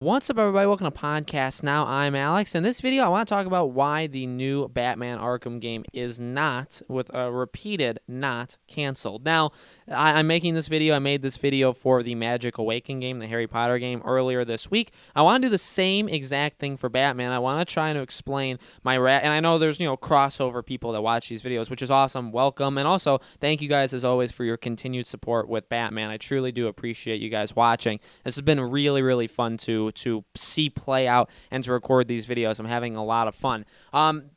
What's up, everybody? Welcome to Podcast Now. I'm Alex. In this video, I want to talk about why the new Batman Arkham game is not, with a repeated, not canceled. Now, I'm making this video. I made this video for the Magic Awakening game, the Harry Potter game, earlier this week. I want to do the same exact thing for Batman. I want to try to explain and I know there's, crossover people that watch these videos, which is awesome. Welcome. And also, thank you guys, as always, for your continued support with Batman. I truly do appreciate you guys watching. This has been really, really fun to see play out and to record these videos. I'm having a lot of fun.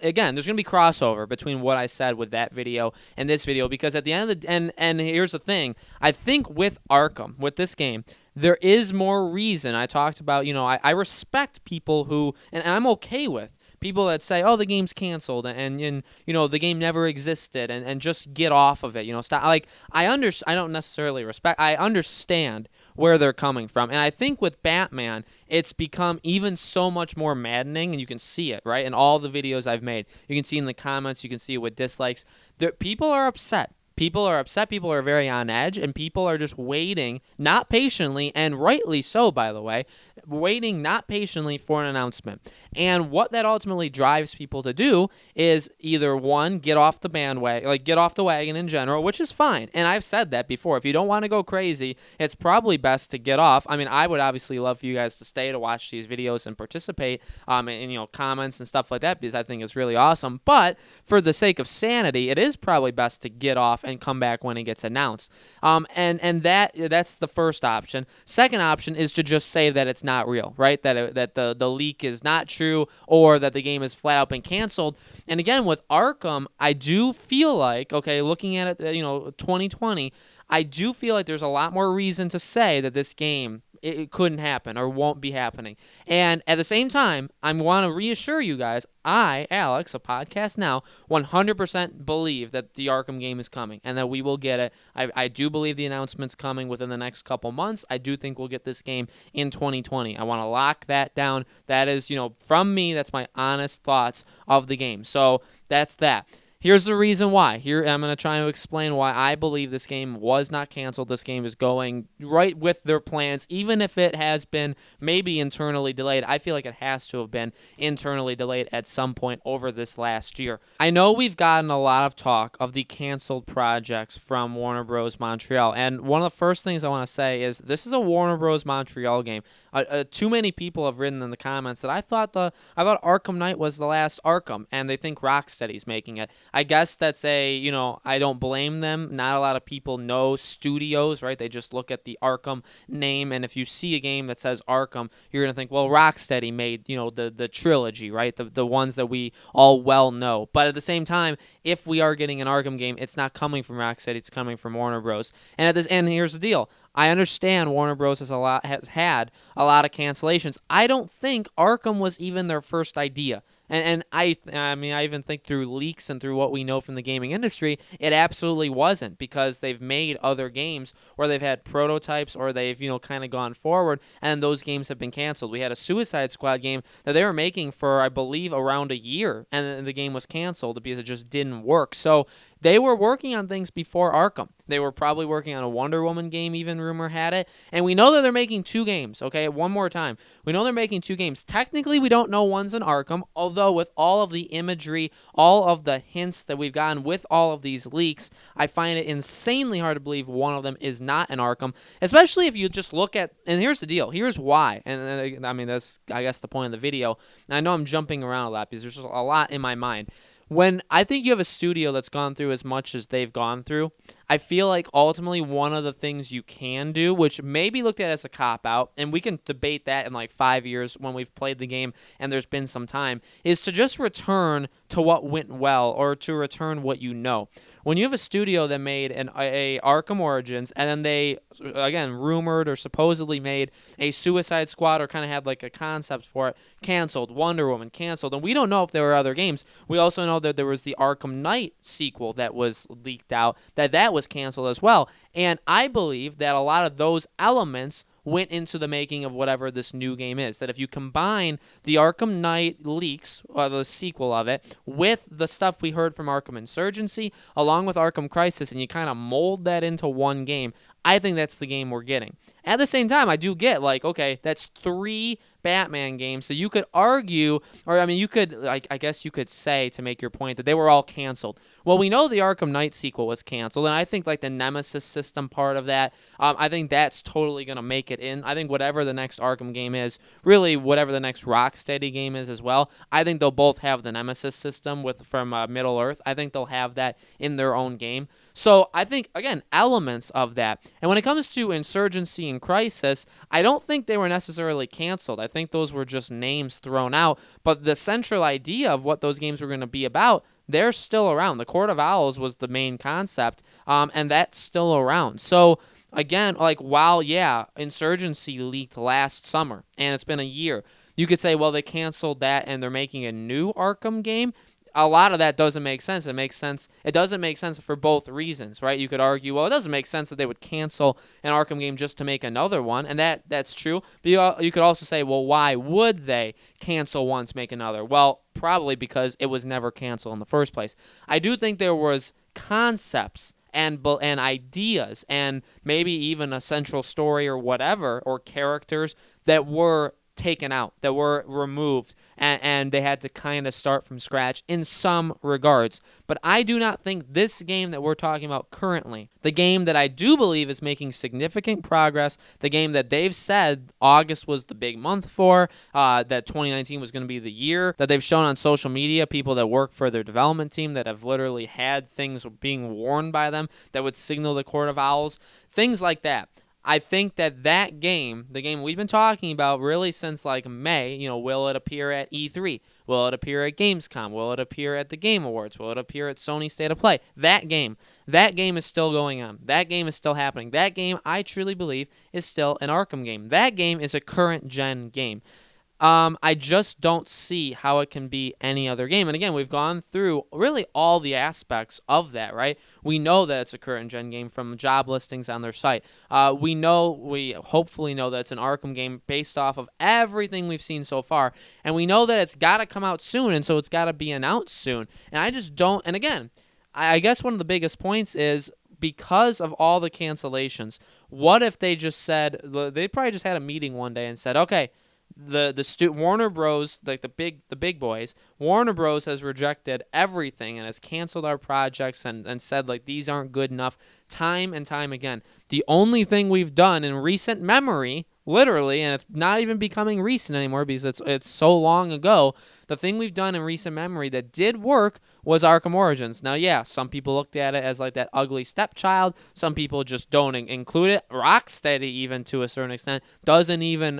Again, there's going to be crossover between what I said with that video and this video, because at the end of the and here's the thing. I think with Arkham, with this game, there is more reason. I talked about, I respect people who, and I'm okay with people that say, oh, the game's canceled and the game never existed and just get off of it. Stop. Like, I don't necessarily respect. I understand where they're coming from. And I think with Batman, it's become even so much more maddening, and you can see it, right? In all the videos I've made. You can see in the comments, you can see it with dislikes. People are upset. People are upset, people are very on edge, and people are just waiting, not patiently, and rightly so, by the way, waiting not patiently for an announcement. And what that ultimately drives people to do is either, one, get off the bandwagon, get off the wagon in general, which is fine. And I've said that before. If you don't want to go crazy, it's probably best to get off. I mean, I would obviously love for you guys to stay to watch these videos and participate in comments and stuff like that, because I think it's really awesome. But for the sake of sanity, it is probably best to get off and come back when it gets announced. And that's the first option. Second option is to just say that it's not real, right? That the leak is not true, or that the game has flat out been canceled. And again, with Arkham, I do feel like, okay, looking at it, 2020, I do feel like there's a lot more reason to say that this game, it couldn't happen or won't be happening. And at the same time, I want to reassure you guys, I, Alex, a Podcast Now, 100% believe that the Arkham game is coming and that we will get it. I do believe the announcement's coming within the next couple months. I do think we'll get this game in 2020. I want to lock that down. That is, from me, that's my honest thoughts of the game. So that's that. Here's the reason why. Here, I'm going to try to explain why I believe this game was not canceled. This game is going right with their plans, even if it has been maybe internally delayed. I feel like it has to have been internally delayed at some point over this last year. I know we've gotten a lot of talk of the canceled projects from Warner Bros. Montreal, and one of the first things I want to say is this is a Warner Bros. Montreal game. Too many people have written in the comments that I thought Arkham Knight was the last Arkham, and they think Rocksteady's making it. I guess that's I don't blame them. Not a lot of people know studios, right? They just look at the Arkham name, and if you see a game that says Arkham, you're going to think, well, Rocksteady made, the trilogy, right? The ones that we all well know. But at the same time, if we are getting an Arkham game, it's not coming from Rocksteady, it's coming from Warner Bros. And here's the deal. I understand Warner Bros. Has had a lot of cancellations. I don't think Arkham was even their first idea. And I even think through leaks and through what we know from the gaming industry, it absolutely wasn't, because they've made other games where they've had prototypes or they've, kind of gone forward, and those games have been canceled. We had a Suicide Squad game that they were making for, I believe, around a year, and the game was canceled because it just didn't work. So they were working on things before Arkham. They were probably working on a Wonder Woman game, even rumor had it. And we know that they're making 2 games, okay? One more time. We know they're making 2 games. Technically, we don't know one's an Arkham, although with all of the imagery, all of the hints that we've gotten with all of these leaks, I find it insanely hard to believe one of them is not an Arkham, especially if you just look at, and here's the deal. Here's why. And that's, I guess, the point of the video. And I know I'm jumping around a lot because there's just a lot in my mind. When I think you have a studio that's gone through as much as they've gone through, I feel like ultimately one of the things you can do, which may be looked at as a cop-out, and we can debate that in like 5 years when we've played the game and there's been some time, is to just return to what went well, or to return what you know. When you have a studio that made a Arkham Origins, and then they, again, rumored or supposedly made a Suicide Squad, or kind of had like a concept for it, canceled, Wonder Woman canceled, and we don't know if there were other games. We also know that there was the Arkham Knight sequel that was leaked out, that was canceled as well. And I believe that a lot of those elements went into the making of whatever this new game is. That if you combine the Arkham Knight leaks, or the sequel of it, with the stuff we heard from Arkham Insurgency, along with Arkham Crisis, and you kind of mold that into one game, I think that's the game we're getting. At the same time, I do get, like, okay, that's 3 Batman games, so you could argue, or I mean, you could, like, I guess you could say, to make your point, that they were all canceled. Well, we know the Arkham Knight sequel was canceled, and I think, like, the Nemesis system part of that, I think that's totally going to make it in. I think whatever the next Arkham game is, really whatever the next Rocksteady game is as well, I think they'll both have the Nemesis system from Middle-earth. I think they'll have that in their own game. So I think, again, elements of that. And when it comes to Insurgency and Crisis, I don't think they were necessarily canceled. I think those were just names thrown out. But the central idea of what those games were going to be about, they're still around. The Court of Owls was the main concept, and that's still around. So, again, like, while, yeah, Insurgency leaked last summer, and it's been a year, you could say, well, they canceled that and they're making a new Arkham game. A lot of that doesn't make sense. It doesn't make sense for both reasons, right? You could argue, well, it doesn't make sense that they would cancel an Arkham game just to make another one, and that's true. But you could also say, well, why would they cancel one to make another? Well, probably because it was never canceled in the first place. I do think there was concepts and ideas and maybe even a central story or whatever, or characters that were taken out, that were removed, and they had to kind of start from scratch in some regards. But I do not think this game that we're talking about currently, the game that I do believe is making significant progress, the game that they've said August was the big month for, that 2019 was going to be the year, that they've shown on social media, people that work for their development team that have literally had things being worn by them that would signal the Court of Owls, things like that. I think that game, the game we've been talking about really since like May, will it appear at E3? Will it appear at Gamescom? Will it appear at the Game Awards? Will it appear at Sony State of Play? That game is still going on. That game is still happening. That game, I truly believe, is still an Arkham game. That game is a current gen game. I just don't see how it can be any other game. And again, we've gone through really all the aspects of that, right? We know that it's a current gen game from job listings on their site. We hopefully know that it's an Arkham game based off of everything we've seen so far. And we know that it's got to come out soon, and so it's got to be announced soon. And I just don't, and again, I guess one of the biggest points is, because of all the cancellations, what if they just said, they probably just had a meeting one day and said, okay, Warner Bros, like the big boys, Warner Bros has rejected everything and has canceled our projects and said, like, these aren't good enough time and time again. The only thing we've done in recent memory, literally, and it's not even becoming recent anymore because it's so long ago, the thing we've done in recent memory that did work was Arkham Origins. Now, yeah, some people looked at it as like that ugly stepchild. Some people just don't include it. Rocksteady, even to a certain extent, doesn't even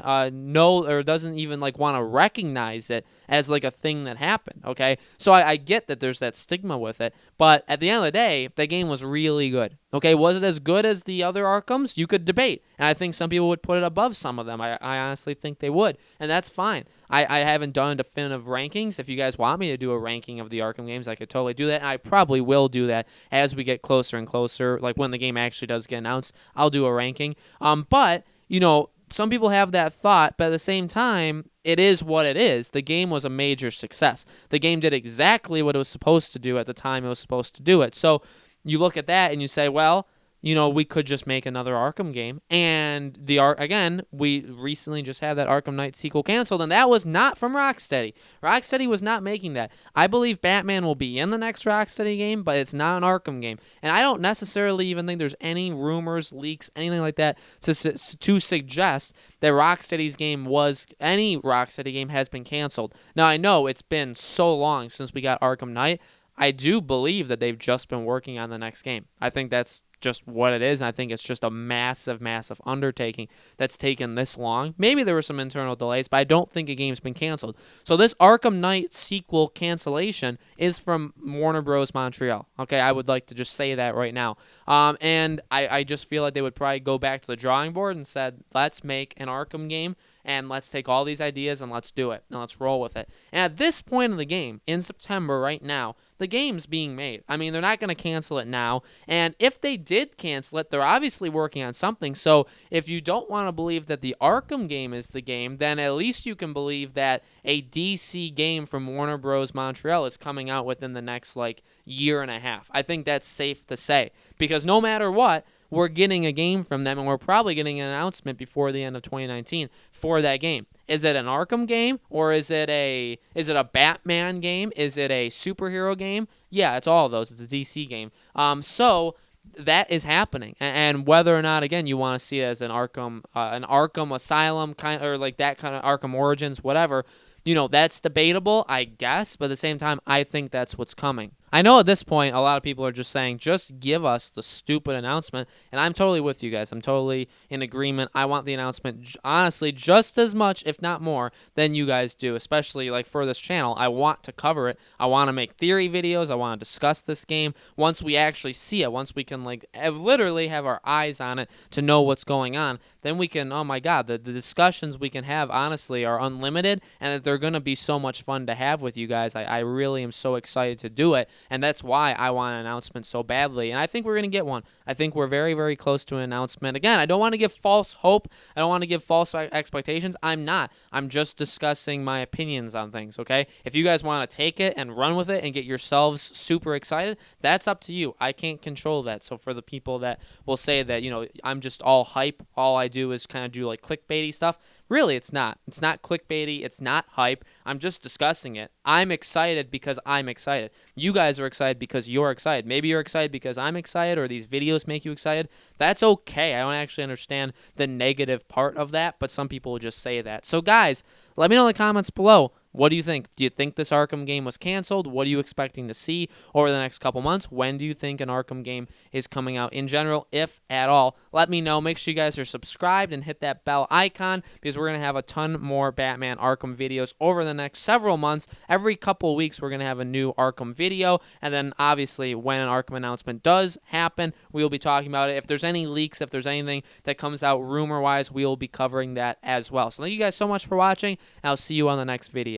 know, or doesn't even like want to recognize it as like a thing that happened. Okay, so I get that there's that stigma with it, but at the end of the day, the game was really good. Okay, was it as good as the other Arkhams? You could debate, and I think some people would put it above some of them. I honestly think they would, and that's fine. I haven't done definitive rankings. If you guys want me to do a ranking of the Arkham games, I could totally do that, and I probably will do that as we get closer and closer. Like when the game actually does get announced, I'll do a ranking. But, some people have that thought, but at the same time, it is what it is. The game was a major success. The game did exactly what it was supposed to do at the time it was supposed to do it. So you look at that and you say, well, we could just make another Arkham game. And again, we recently just had that Arkham Knight sequel canceled, and that was not from Rocksteady. Rocksteady was not making that. I believe Batman will be in the next Rocksteady game, but it's not an Arkham game. And I don't necessarily even think there's any rumors, leaks, anything like that to suggest that any Rocksteady game has been canceled. Now, I know it's been so long since we got Arkham Knight. I do believe that they've just been working on the next game. I think that's just what it is, and I think it's just a massive, massive undertaking that's taken this long. Maybe there were some internal delays, but I don't think a game's been canceled. So this Arkham Knight sequel cancellation is from Warner Bros. Montreal. Okay, I would like to just say that right now. And I just feel like they would probably go back to the drawing board and said, let's make an Arkham game, and let's take all these ideas and let's do it, and let's roll with it. And at this point in the game, in September right now, the game's being made. I mean, they're not going to cancel it now, and if they did cancel it, they're obviously working on something. So if you don't want to believe that the Arkham game is the game, then at least you can believe that a DC game from Warner Bros. Montreal is coming out within the next, year and a half. I think that's safe to say, because no matter what, we're getting a game from them, and we're probably getting an announcement before the end of 2019 for that game. Is it an Arkham game, or is it a Batman game? Is it a superhero game? Yeah, it's all of those. It's a DC game. So that is happening, and whether or not, again, you want to see it as an Arkham Asylum kind, or like that kind of Arkham Origins, whatever, that's debatable, I guess, but at the same time, I think that's what's coming. I know at this point, a lot of people are just saying, just give us the stupid announcement, and I'm totally with you guys. I'm totally in agreement. I want the announcement, honestly, just as much, if not more, than you guys do, especially like for this channel. I want to cover it. I want to make theory videos. I want to discuss this game once we actually see it, once we can literally have our eyes on it to know what's going on. Then we can, oh my God, the discussions we can have, honestly, are unlimited, and that they're going to be so much fun to have with you guys. I really am so excited to do it, and that's why I want an announcement so badly, and I think we're going to get one. I think we're very, very close to an announcement. Again, I don't want to give false hope. I don't want to give false expectations. I'm not. I'm just discussing my opinions on things, okay? If you guys want to take it and run with it and get yourselves super excited, that's up to you. I can't control that. So for the people that will say that, I'm just all hype, all I do is kind of do like clickbaity stuff, really, it's not. It's not clickbaity. It's not hype. I'm just discussing it. I'm excited because I'm excited. You guys are excited because you're excited. Maybe you're excited because I'm excited, or these videos make you excited. That's okay. I don't actually understand the negative part of that, but some people will just say that. So guys, let me know in the comments below. What do you think? Do you think this Arkham game was canceled? What are you expecting to see over the next couple months? When do you think an Arkham game is coming out in general, if at all? Let me know. Make sure you guys are subscribed and hit that bell icon, because we're going to have a ton more Batman Arkham videos over the next several months. Every couple of weeks, we're going to have a new Arkham video, and then obviously when an Arkham announcement does happen, we will be talking about it. If there's any leaks, if there's anything that comes out rumor-wise, we will be covering that as well. So thank you guys so much for watching, and I'll see you on the next video.